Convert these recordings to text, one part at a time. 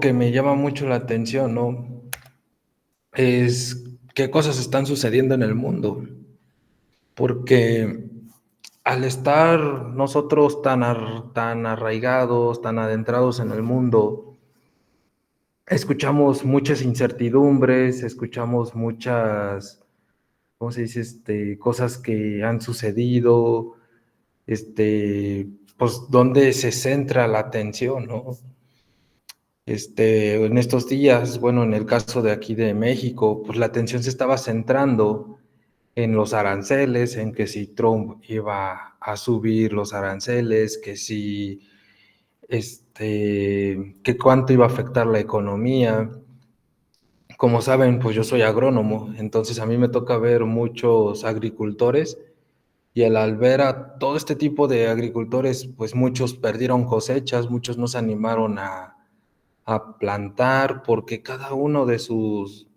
Que me llama mucho la atención, ¿no? Es qué cosas están sucediendo en el mundo, porque al estar nosotros tan arraigados, tan adentrados en el mundo, escuchamos muchas incertidumbres, escuchamos muchas, ¿cómo se dice? Cosas que han sucedido, pues, ¿dónde se centra la atención, no? En estos días, bueno, en el caso de aquí de México, pues la atención se estaba centrando en los aranceles, en que si Trump iba a subir los aranceles, que si, que cuánto iba a afectar la economía. Como saben, pues yo soy agrónomo, entonces a mí me toca ver muchos agricultores y al ver a todo este tipo de agricultores, pues muchos perdieron cosechas, muchos no se animaron a plantar, porque cada uno de sus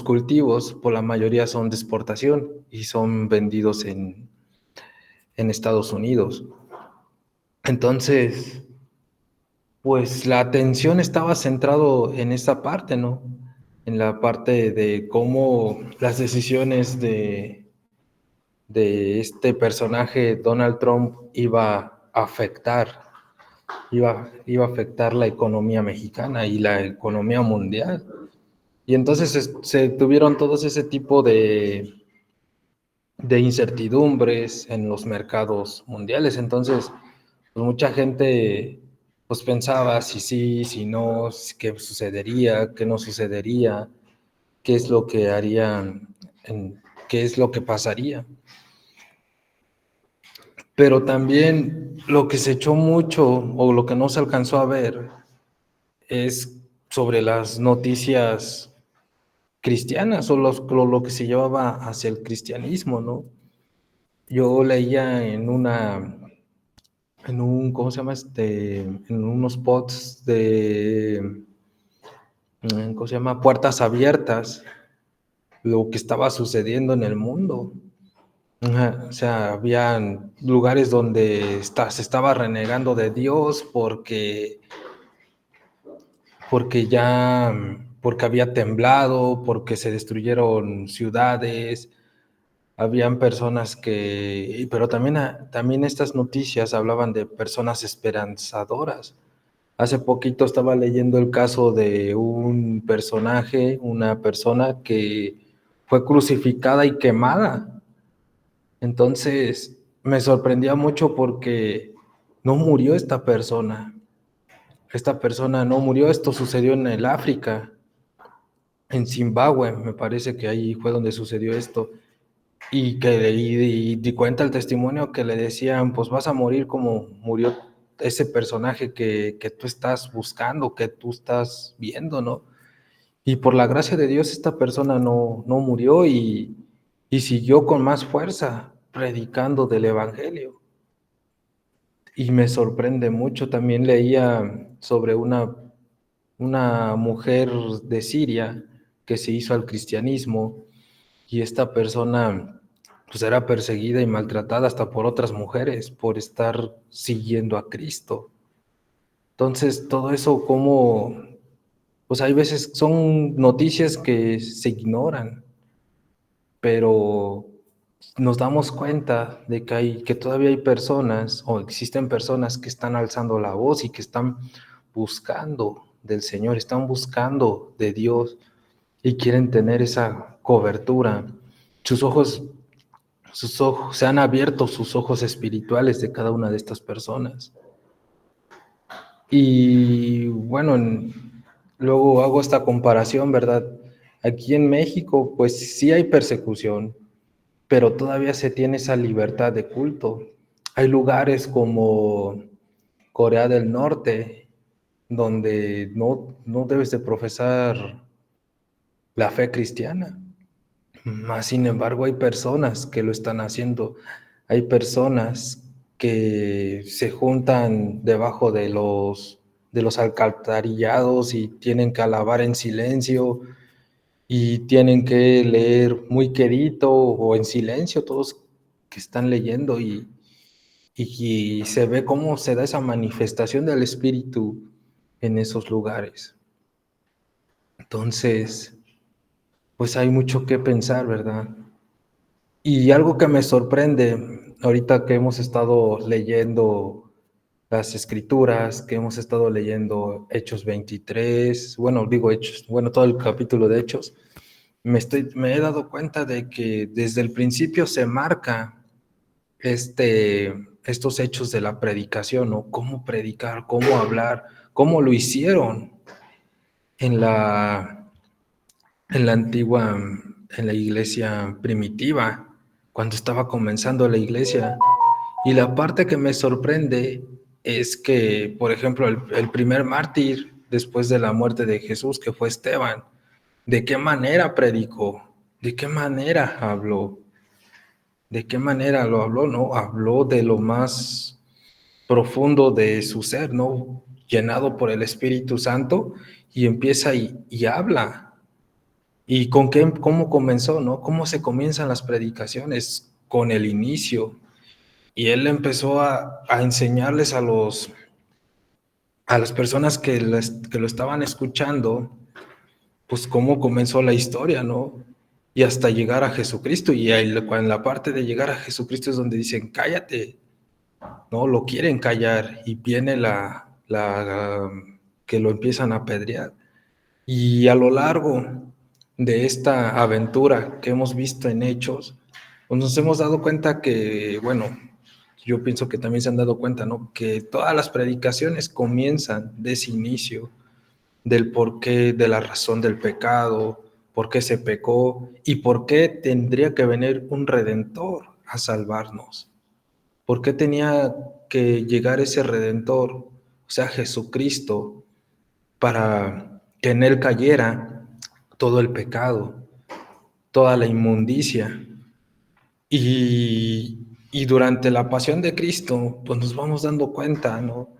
cultivos, por la mayoría son de exportación y son vendidos en Estados Unidos. Entonces, pues la atención estaba centrado en esa parte, ¿no? En la parte de cómo las decisiones de este personaje, Donald Trump, iba a afectar la economía mexicana y la economía mundial. Y entonces se tuvieron todos ese tipo de incertidumbres en los mercados mundiales. Entonces, pues mucha gente pues pensaba si sí, si no, qué sucedería, qué no sucedería, qué es lo que harían, qué es lo que pasaría. Pero también lo que se echó mucho o lo que no se alcanzó a ver es sobre las noticias cristianas o lo que se llevaba hacia el cristianismo, ¿no? Yo leía ¿cómo se llama? En unos pods ¿cómo se llama? Puertas abiertas, lo que estaba sucediendo en el mundo. Ajá, o sea, habían lugares donde se estaba renegando de Dios porque había temblado, porque se destruyeron ciudades. Habían personas pero también estas noticias hablaban de personas esperanzadoras. Hace poquito estaba leyendo el caso de un personaje, una persona que fue crucificada y quemada. Entonces me sorprendía mucho porque no murió esta persona. Esta persona no murió. Esto sucedió en el África, en Zimbabue, me parece que ahí fue donde sucedió esto. Y cuenta el testimonio que le decían, pues vas a morir como murió ese personaje que tú estás buscando, que tú estás viendo, ¿no? Y por la gracia de Dios esta persona no murió y siguió con más fuerza predicando del Evangelio. Y me sorprende mucho, también leía sobre una mujer de Siria que se hizo al cristianismo y esta persona pues era perseguida y maltratada hasta por otras mujeres por estar siguiendo a Cristo. Entonces, todo eso como, pues hay veces son noticias que se ignoran, pero nos damos cuenta de que todavía hay personas o existen personas que están alzando la voz y que están buscando del Señor, están buscando de Dios y quieren tener esa cobertura. Sus ojos se han abierto sus ojos espirituales de cada una de estas personas. Y bueno, luego hago esta comparación, ¿verdad? Aquí en México, pues sí hay persecución, pero todavía se tiene esa libertad de culto. Hay lugares como Corea del Norte, donde no debes de profesar la fe cristiana. Más sin embargo, hay personas que lo están haciendo. Hay personas que se juntan debajo de los alcantarillados y tienen que alabar en silencio y tienen que leer muy quedito o en silencio todos que están leyendo y se ve cómo se da esa manifestación del Espíritu en esos lugares. Entonces, pues hay mucho que pensar, ¿verdad? Y algo que me sorprende, ahorita que hemos estado leyendo las escrituras, que hemos estado leyendo Hechos 23, bueno, digo Hechos, bueno, todo el capítulo de Hechos, me he dado cuenta de que desde el principio se marca estos hechos de la predicación, ¿no? Cómo predicar, cómo hablar, cómo lo hicieron en en la antigua, en la iglesia primitiva, cuando estaba comenzando la iglesia. Y la parte que me sorprende es que, por ejemplo, el primer mártir después de la muerte de Jesús, que fue Esteban, ¿de qué manera predicó? ¿De qué manera habló? ¿De qué manera lo habló? No, habló de lo más profundo de su ser, ¿no? Llenado por el Espíritu Santo y empieza y habla. ¿Y con qué, cómo comenzó, no? ¿Cómo se comienzan las predicaciones? Con el inicio. Y él empezó a enseñarles a las personas que lo estaban escuchando, pues cómo comenzó la historia, ¿no? Y hasta llegar a Jesucristo. Y ahí, en la parte de llegar a Jesucristo es donde dicen, cállate, ¿no? Lo quieren callar y viene que lo empiezan a apedrear. Y a lo largo de esta aventura que hemos visto en Hechos, pues nos hemos dado cuenta que, bueno, yo pienso que también se han dado cuenta, ¿no? Que todas las predicaciones comienzan de ese inicio, del porqué, de la razón del pecado, por qué se pecó y por qué tendría que venir un redentor a salvarnos. ¿Por qué tenía que llegar ese redentor, o sea, Jesucristo, para que en él cayera todo el pecado, toda la inmundicia? Y durante la pasión de Cristo, pues nos vamos dando cuenta, ¿no?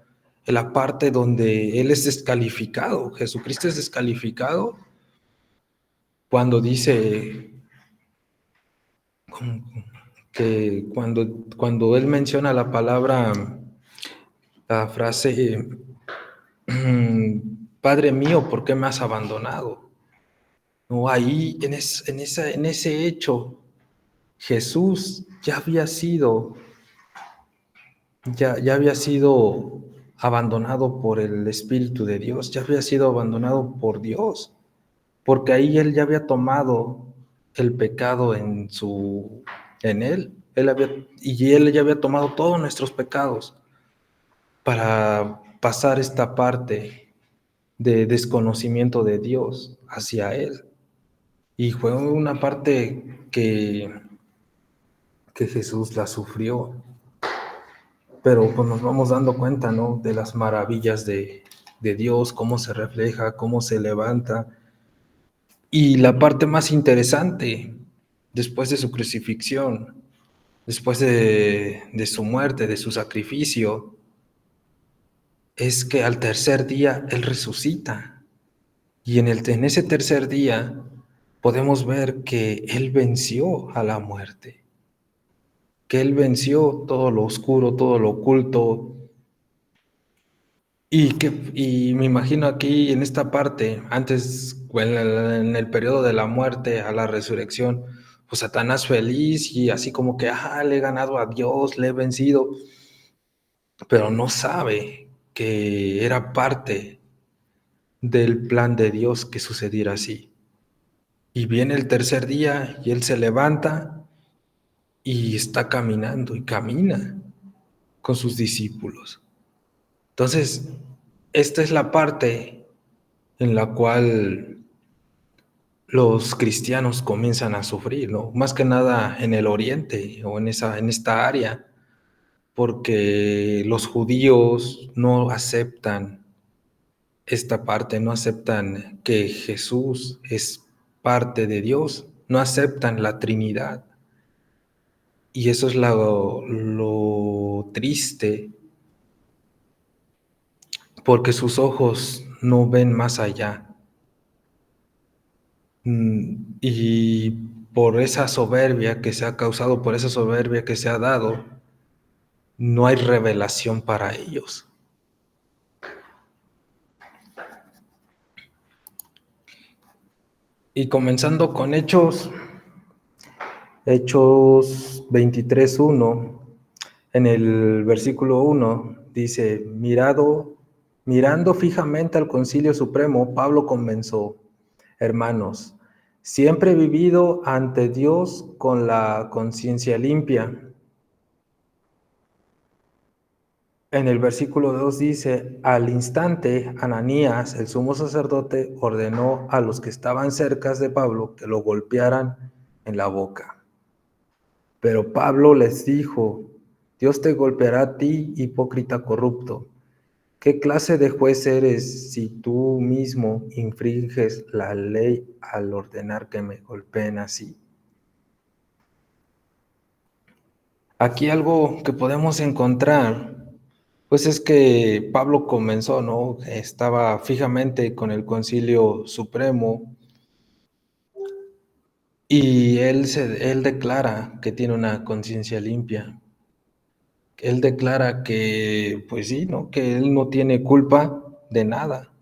En la parte donde Él es descalificado, Jesucristo es descalificado cuando dice que cuando Él menciona la palabra, la frase, Padre mío, ¿por qué me has abandonado? No, ahí en ese hecho, Jesús ya había sido abandonado por el Espíritu de Dios, ya había sido abandonado por Dios, porque ahí él ya había tomado el pecado en él, y él ya había tomado todos nuestros pecados para pasar esta parte de desconocimiento de Dios hacia él. Y fue una parte que Jesús la sufrió. Pero pues nos vamos dando cuenta, ¿no? De las maravillas de Dios, cómo se refleja, cómo se levanta. Y la parte más interesante, después de su crucifixión, después de su muerte, de su sacrificio, es que al tercer día Él resucita. Y en ese tercer día podemos ver que Él venció a la muerte, que Él venció todo lo oscuro, todo lo oculto. Y me imagino aquí en esta parte, antes, en el periodo de la muerte a la resurrección, pues Satanás feliz y así como que, le he ganado a Dios, le he vencido, pero no sabe que era parte del plan de Dios que sucediera así. Y viene el tercer día y él se levanta y está caminando y camina con sus discípulos. Entonces, esta es la parte en la cual los cristianos comienzan a sufrir, ¿no? Más que nada en el oriente o en esta área, porque los judíos no aceptan esta parte, no aceptan que Jesús es parte de Dios, no aceptan la Trinidad. Y eso es lo triste, porque sus ojos no ven más allá. Y por esa soberbia que se ha causado, por esa soberbia que se ha dado, no hay revelación para ellos. Y comenzando con Hechos 23:1, en el versículo 1 dice, mirando fijamente al Concilio Supremo, Pablo comenzó, hermanos, siempre he vivido ante Dios con la conciencia limpia. En el versículo 2 dice, al instante, Ananías, el sumo sacerdote, ordenó a los que estaban cerca de Pablo que lo golpearan en la boca. Pero Pablo les dijo, Dios te golpeará a ti, hipócrita corrupto. ¿Qué clase de juez eres si tú mismo infringes la ley al ordenar que me golpeen así? Aquí algo que podemos encontrar, pues es que Pablo comenzó, ¿no? Estaba fijamente con el Concilio Supremo y él declara que tiene una conciencia limpia. Él declara que, pues sí, ¿no? Que él no tiene culpa de nada.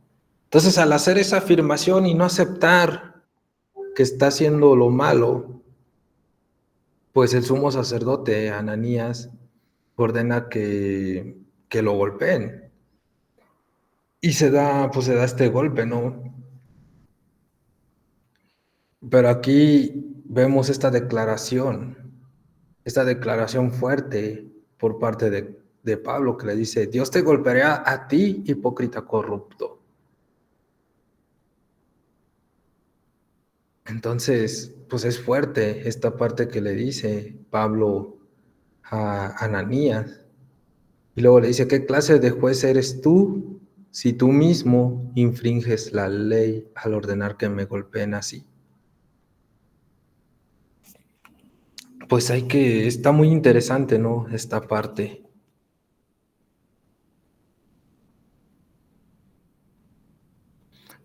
Entonces, al hacer esa afirmación y no aceptar que está haciendo lo malo, pues el sumo sacerdote, Ananías, ordena que lo golpeen. Y pues se da este golpe, ¿no? Pero aquí vemos esta declaración fuerte por parte de Pablo, que le dice, Dios te golpeará a ti, hipócrita corrupto. Entonces, pues es fuerte esta parte que le dice Pablo a Ananías. Y luego le dice, ¿qué clase de juez eres tú si tú mismo infringes la ley al ordenar que me golpeen así? Pues está muy interesante, ¿no? Esta parte.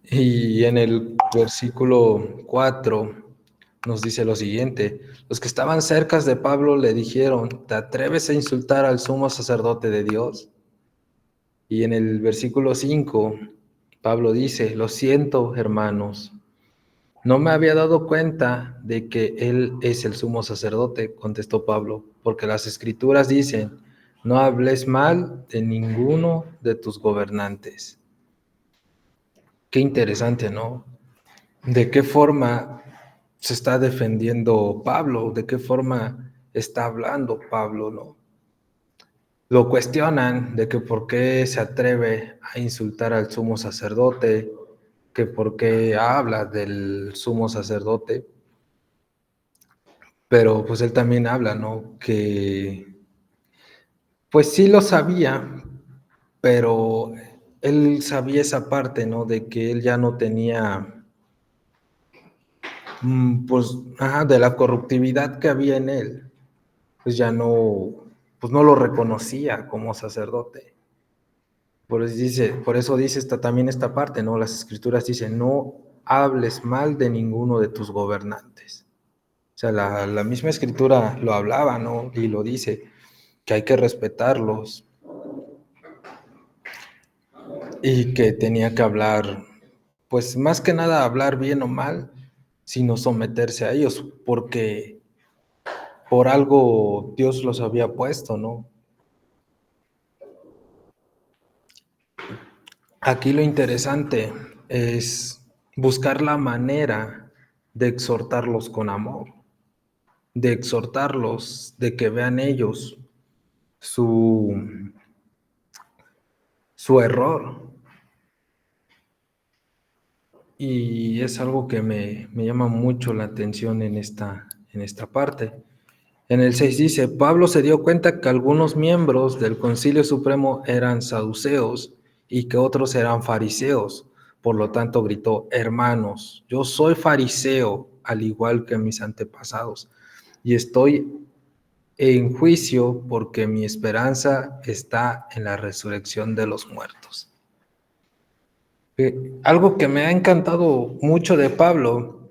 Y en el versículo 4 nos dice lo siguiente, los que estaban cerca de Pablo le dijeron, ¿te atreves a insultar al sumo sacerdote de Dios? Y en el versículo 5, Pablo dice, lo siento, hermanos, no me había dado cuenta de que él es el sumo sacerdote, contestó Pablo, porque las escrituras dicen, no hables mal de ninguno de tus gobernantes. Qué interesante, ¿no? ¿De qué forma se está defendiendo Pablo? ¿De qué forma está hablando Pablo, no? Lo cuestionan de que por qué se atreve a insultar al sumo sacerdote, que por qué habla del sumo sacerdote, pero pues él también habla, ¿no? Que pues sí lo sabía, pero él sabía esa parte, ¿no? De que él ya no tenía, pues, de la corruptividad que había en él, pues ya no, pues no lo reconocía como sacerdote. Por eso dice también esta parte, ¿no? Las escrituras dicen, no hables mal de ninguno de tus gobernantes. O sea, la misma escritura lo hablaba, ¿no? Y lo dice, que hay que respetarlos y que tenía que hablar, pues más que nada hablar bien o mal, sino someterse a ellos, porque por algo Dios los había puesto, ¿no? Aquí lo interesante es buscar la manera de exhortarlos con amor, de exhortarlos, de que vean ellos su, su error. Y es algo que me llama mucho la atención en esta parte. En el 6 dice, Pablo se dio cuenta que algunos miembros del Concilio Supremo eran saduceos y que otros eran fariseos. Por lo tanto, gritó, hermanos, yo soy fariseo, al igual que mis antepasados, y estoy en juicio porque mi esperanza está en la resurrección de los muertos. Algo que me ha encantado mucho de Pablo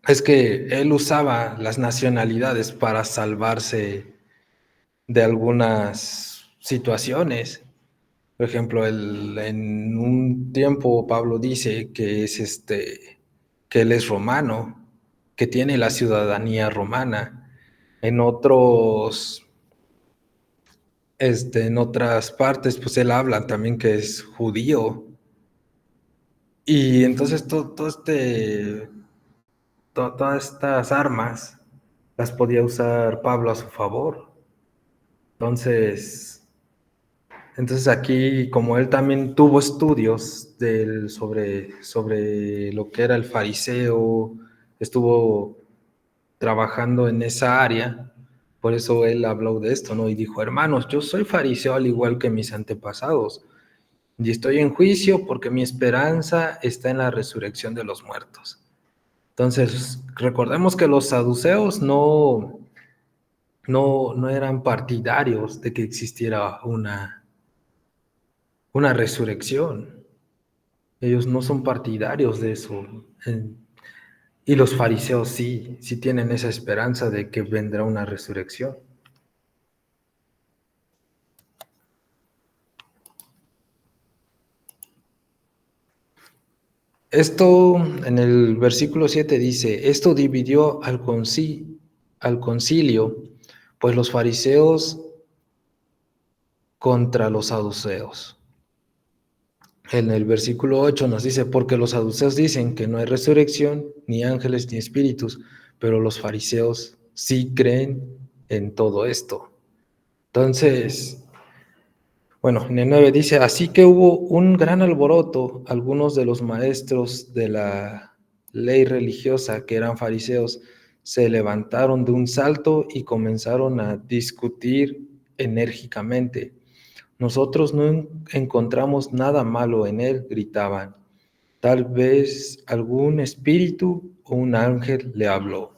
es que él usaba las nacionalidades para salvarse de algunas situaciones. Por ejemplo, en un tiempo Pablo dice que que él es romano, que tiene la ciudadanía romana. En otras partes, pues él habla también que es judío. Y entonces todas estas armas las podía usar Pablo a su favor. Entonces, entonces aquí, como él también tuvo estudios sobre lo que era el fariseo, estuvo trabajando en esa área, por eso él habló de esto, ¿no? Y dijo, hermanos, yo soy fariseo al igual que mis antepasados, y estoy en juicio porque mi esperanza está en la resurrección de los muertos. Entonces, recordemos que los saduceos no eran partidarios de que existiera una resurrección. Ellos no son partidarios de eso. Y los fariseos sí tienen esa esperanza de que vendrá una resurrección. Esto en el versículo 7 dice, esto dividió al concilio, pues los fariseos contra los saduceos. En el versículo 8 nos dice, porque los saduceos dicen que no hay resurrección, ni ángeles, ni espíritus, pero los fariseos sí creen en todo esto. Entonces, bueno, en el 9 dice, así que hubo un gran alboroto, algunos de los maestros de la ley religiosa, que eran fariseos, se levantaron de un salto y comenzaron a discutir enérgicamente. Nosotros no encontramos nada malo en él, gritaban. Tal vez algún espíritu o un ángel le habló.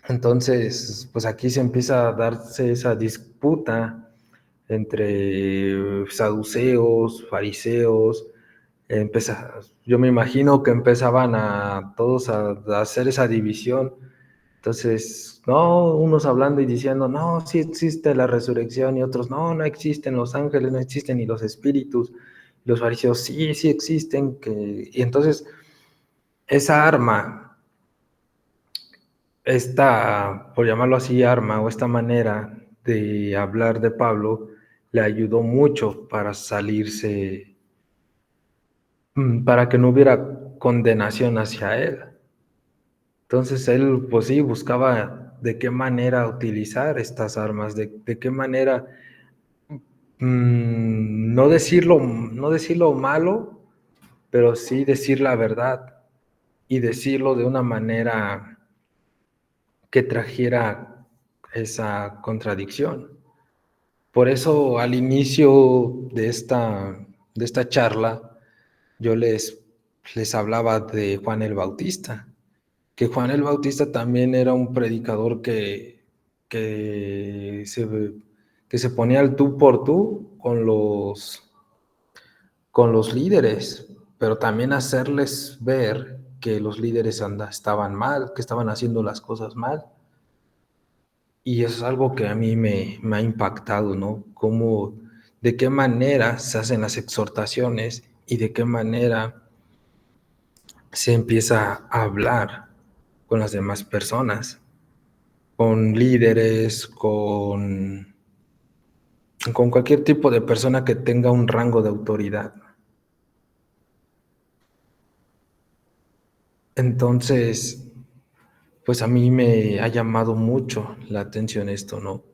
Entonces, pues aquí se empieza a darse esa disputa entre saduceos, fariseos. Yo me imagino que empezaban a todos a hacer esa división. Entonces, no, unos hablando y diciendo, no, sí existe la resurrección, y otros, no, no existen los ángeles, no existen ni los espíritus. Los fariseos, sí existen. Y entonces, esa arma, por llamarlo así, arma o esta manera de hablar de Pablo, le ayudó mucho para salirse, para que no hubiera condenación hacia él. Entonces él, pues sí, buscaba de qué manera utilizar estas armas, de qué manera no decirlo malo, pero sí decir la verdad y decirlo de una manera que trajera esa contradicción. Por eso al inicio de esta charla yo les hablaba de Juan el Bautista, que Juan el Bautista también era un predicador que se ponía al tú por tú con los líderes, pero también hacerles ver que los líderes estaban mal, que estaban haciendo las cosas mal. Y eso es algo que a mí me ha impactado, ¿no? De qué manera se hacen las exhortaciones y de qué manera se empieza a hablar con las demás personas, con líderes, con cualquier tipo de persona que tenga un rango de autoridad. Entonces, pues a mí me ha llamado mucho la atención esto, ¿no?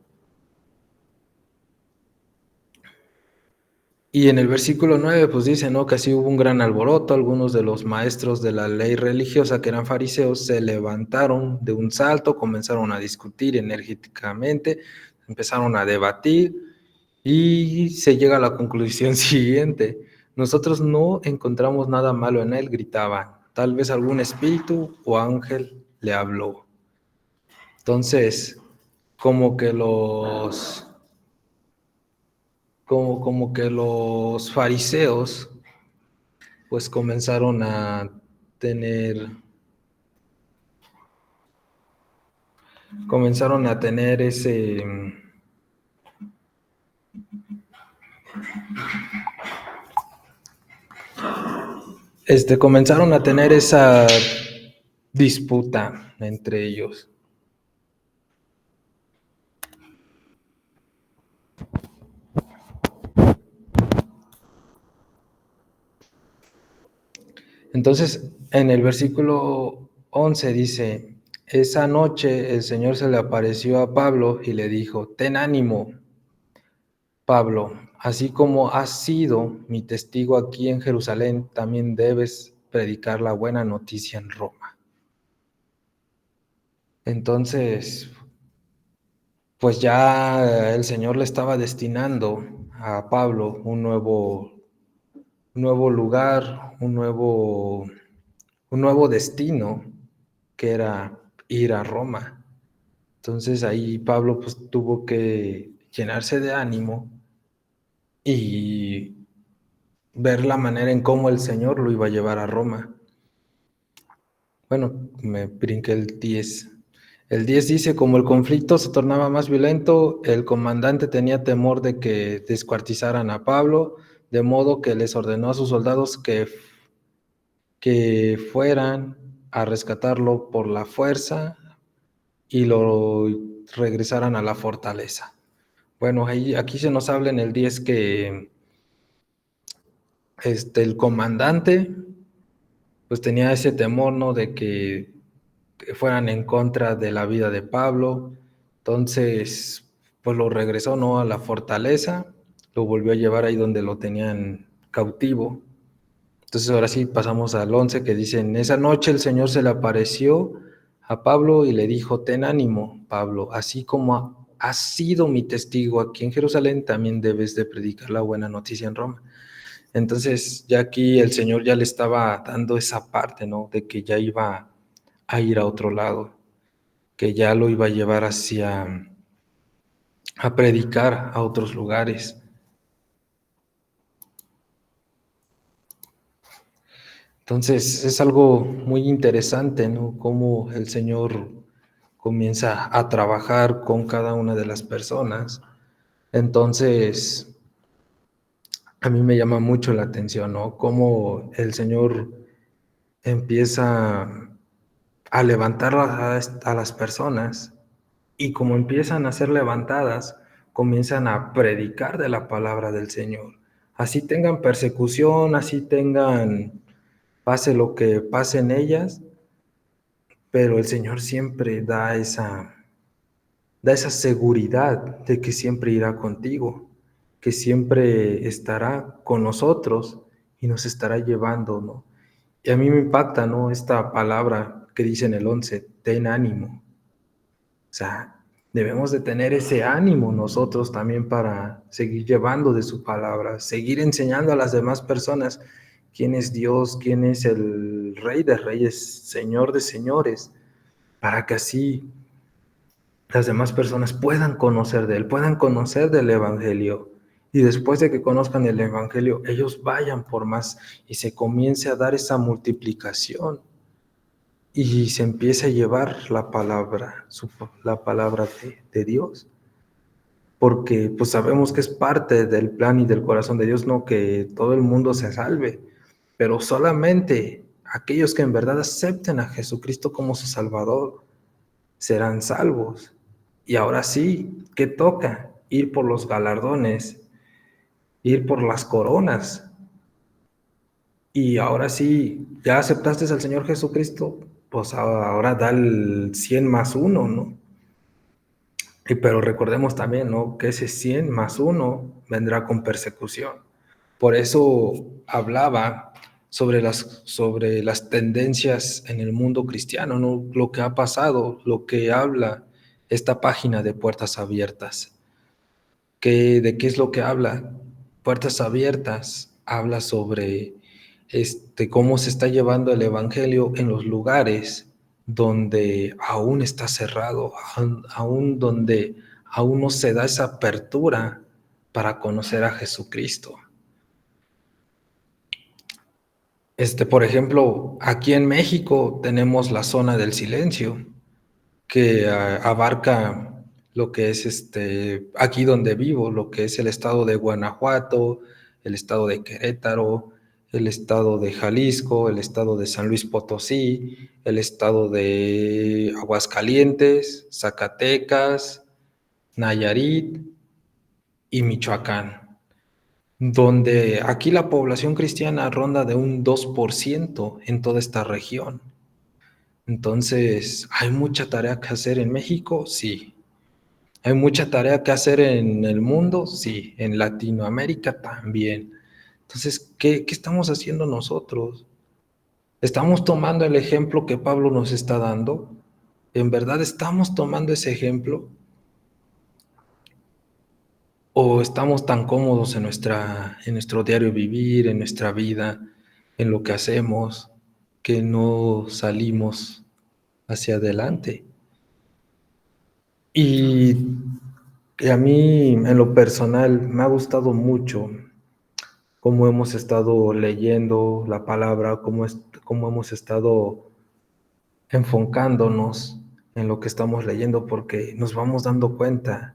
Y en el versículo 9, pues dice, ¿no? Que así hubo un gran alboroto, algunos de los maestros de la ley religiosa, que eran fariseos, se levantaron de un salto, comenzaron a discutir enérgicamente, empezaron a debatir y se llega a la conclusión siguiente. Nosotros no encontramos nada malo en él, gritaban. Tal vez algún espíritu o ángel le habló. Entonces, como que los fariseos pues tener, comenzaron a tener comenzaron a tener esa disputa entre ellos. Entonces, en el versículo 11 dice, esa noche el Señor se le apareció a Pablo y le dijo, ten ánimo, Pablo, así como has sido mi testigo aquí en Jerusalén, también debes predicar la buena noticia en Roma. Entonces, pues ya el Señor le estaba destinando a Pablo un nuevo lugar, un nuevo destino, que era ir a Roma. Entonces ahí Pablo pues tuvo que llenarse de ánimo y ver la manera en cómo el Señor lo iba a llevar a Roma. Bueno, me brinqué el 10. El 10 dice, como el conflicto se tornaba más violento, el comandante tenía temor de que descuartizaran a Pablo, de modo que les ordenó a sus soldados que fueran a rescatarlo por la fuerza y lo regresaran a la fortaleza. Bueno, aquí se nos habla en el 10 que el comandante pues tenía ese temor, ¿no? De que fueran en contra de la vida de Pablo. Entonces, pues lo regresó, ¿no? A la fortaleza, lo volvió a llevar ahí donde lo tenían cautivo. Entonces ahora sí pasamos al 11 que dice, en esa noche el Señor se le apareció a Pablo y le dijo, ten ánimo, Pablo, así como has sido mi testigo aquí en Jerusalén, también debes de predicar la buena noticia en Roma. Entonces ya aquí el Señor ya le estaba dando esa parte, ¿no? De que ya iba a ir a otro lado, que ya lo iba a llevar a predicar a otros lugares. Entonces es algo muy interesante, ¿no? Cómo el Señor comienza a trabajar con cada una de las personas. Entonces, a mí me llama mucho la atención, ¿no? Cómo el Señor empieza a levantar a las personas y como empiezan a ser levantadas, comienzan a predicar de la palabra del Señor. Así tengan persecución, así pase lo que pase en ellas, pero el Señor siempre da esa seguridad de que siempre irá contigo, que siempre estará con nosotros y nos estará llevando, ¿no? Y a mí me impacta, ¿no? Esta palabra que dice en el 11, ten ánimo. O sea, debemos de tener ese ánimo nosotros también para seguir llevando de su palabra, seguir enseñando a las demás personas quién es Dios, quién es el Rey de Reyes, Señor de Señores, para que así las demás personas puedan conocer de Él, puedan conocer del Evangelio. Y después de que conozcan el Evangelio, ellos vayan por más y se comience a dar esa multiplicación y se empiece a llevar la palabra, la palabra de Dios. Porque pues sabemos que es parte del plan y del corazón de Dios, no que todo el mundo se salve, pero solamente aquellos que en verdad acepten a Jesucristo como su Salvador serán salvos. Y ahora sí, ¿qué toca? Ir por los galardones, ir por las coronas. Y ahora sí, ya aceptaste al Señor Jesucristo, pues ahora da el 100 más uno, ¿no? Pero recordemos también, ¿no? Que ese 100 más uno vendrá con persecución. Por eso hablaba sobre las tendencias en el mundo cristiano, ¿no? Lo que ha pasado, lo que habla esta página de Puertas Abiertas. ¿De qué es lo que habla? Puertas Abiertas habla sobre cómo se está llevando el Evangelio en los lugares donde aún está cerrado, aún donde aún no se da esa apertura para conocer a Jesucristo. Por ejemplo, aquí en México tenemos la zona del silencio, que abarca lo que es aquí donde vivo, lo que es el estado de Guanajuato, el estado de Querétaro, el estado de Jalisco, el estado de San Luis Potosí, el estado de Aguascalientes, Zacatecas, Nayarit y Michoacán, donde aquí la población cristiana ronda de un 2% en toda esta región. Entonces, ¿hay mucha tarea que hacer en México? Sí. ¿Hay mucha tarea que hacer en el mundo? Sí. En Latinoamérica también. Entonces, ¿qué estamos haciendo nosotros? ¿Estamos tomando el ejemplo que Pablo nos está dando? ¿En verdad estamos tomando ese ejemplo? ¿O estamos tan cómodos en nuestro diario vivir, en nuestra vida, en lo que hacemos, que no salimos hacia adelante? Y a mí, en lo personal, me ha gustado mucho cómo hemos estado leyendo la palabra, cómo hemos estado enfocándonos en lo que estamos leyendo, porque nos vamos dando cuenta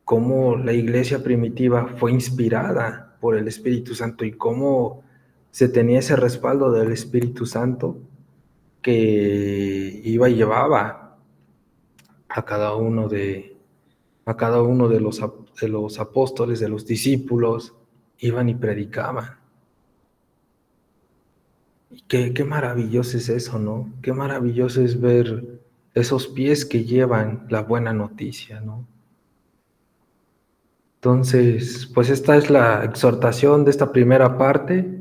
cómo la iglesia primitiva fue inspirada por el Espíritu Santo y cómo se tenía ese respaldo del Espíritu Santo que iba y llevaba a cada uno de los apóstoles, de los discípulos, iban y predicaban. Y qué maravilloso es eso, ¿no? Qué maravilloso es ver esos pies que llevan la buena noticia, ¿no? Entonces, pues esta es la exhortación de esta primera parte,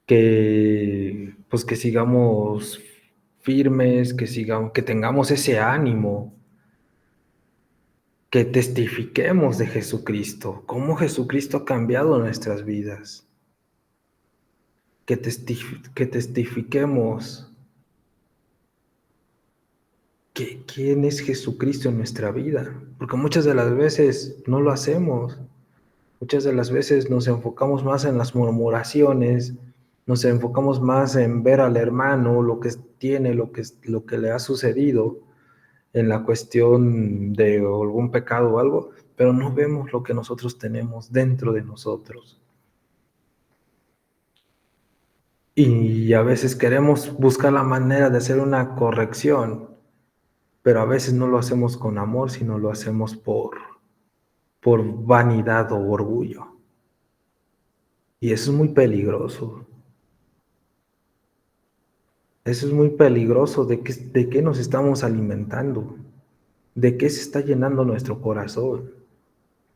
que pues que sigamos firmes, que tengamos ese ánimo, que testifiquemos de Jesucristo, cómo Jesucristo ha cambiado nuestras vidas, que testifiquemos quién es Jesucristo en nuestra vida, porque muchas de las veces no lo hacemos. Muchas de las veces nos enfocamos más en las murmuraciones, nos enfocamos más en ver al hermano, lo que tiene, lo que le ha sucedido en la cuestión de algún pecado o algo, pero no vemos lo que nosotros tenemos dentro de nosotros. Y a veces queremos buscar la manera de hacer una corrección, pero a veces no lo hacemos con amor, sino lo hacemos por vanidad o orgullo. Y eso es muy peligroso. Eso es muy peligroso. ¿De qué nos estamos alimentando? ¿De qué se está llenando nuestro corazón?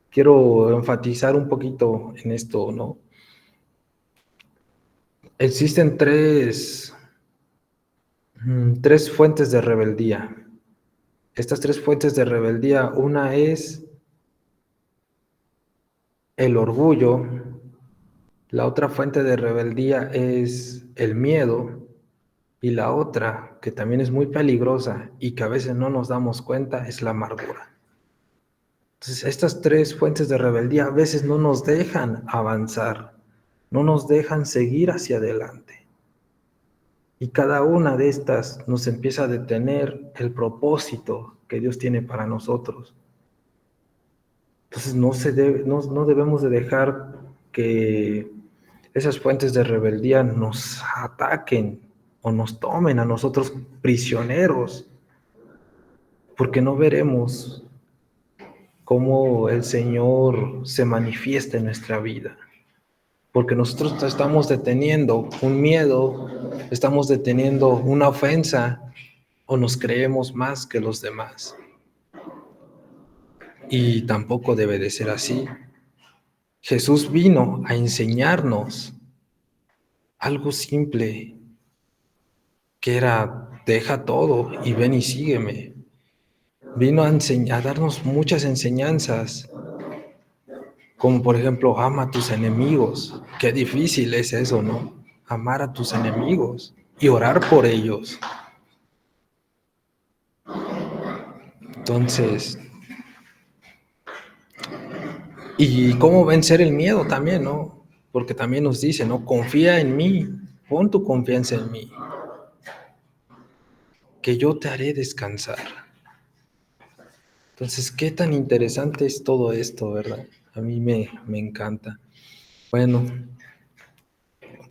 Quiero enfatizar un poquito en esto, ¿no? Existen tres fuentes de rebeldía. Estas tres fuentes de rebeldía, una es el orgullo, la otra fuente de rebeldía es el miedo y la otra, que también es muy peligrosa y que a veces no nos damos cuenta, es la amargura. Entonces, estas tres fuentes de rebeldía a veces no nos dejan avanzar, no nos dejan seguir hacia adelante. Y cada una de estas nos empieza a detener el propósito que Dios tiene para nosotros. Entonces, no debemos de dejar que esas fuentes de rebeldía nos ataquen o nos tomen a nosotros prisioneros, porque no veremos cómo el Señor se manifiesta en nuestra vida. Porque nosotros estamos deteniendo un miedo, estamos deteniendo una ofensa o nos creemos más que los demás. Y tampoco debe de ser así. Jesús vino a enseñarnos algo simple, que era, deja todo y ven y sígueme. Vino a darnos muchas enseñanzas, como por ejemplo, ama a tus enemigos. Qué difícil es eso, ¿no? Amar a tus enemigos y orar por ellos. Entonces, y cómo vencer el miedo también, ¿no? Porque también nos dice, ¿no? Confía en mí, pon tu confianza en mí, que yo te haré descansar. Entonces, qué tan interesante es todo esto, ¿verdad? A mí me encanta. Bueno,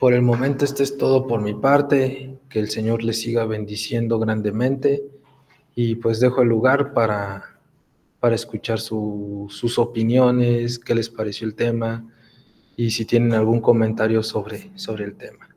Por el momento esto es todo por mi parte, que el Señor les siga bendiciendo grandemente y pues dejo el lugar para escuchar sus opiniones, qué les pareció el tema y si tienen algún comentario sobre el tema.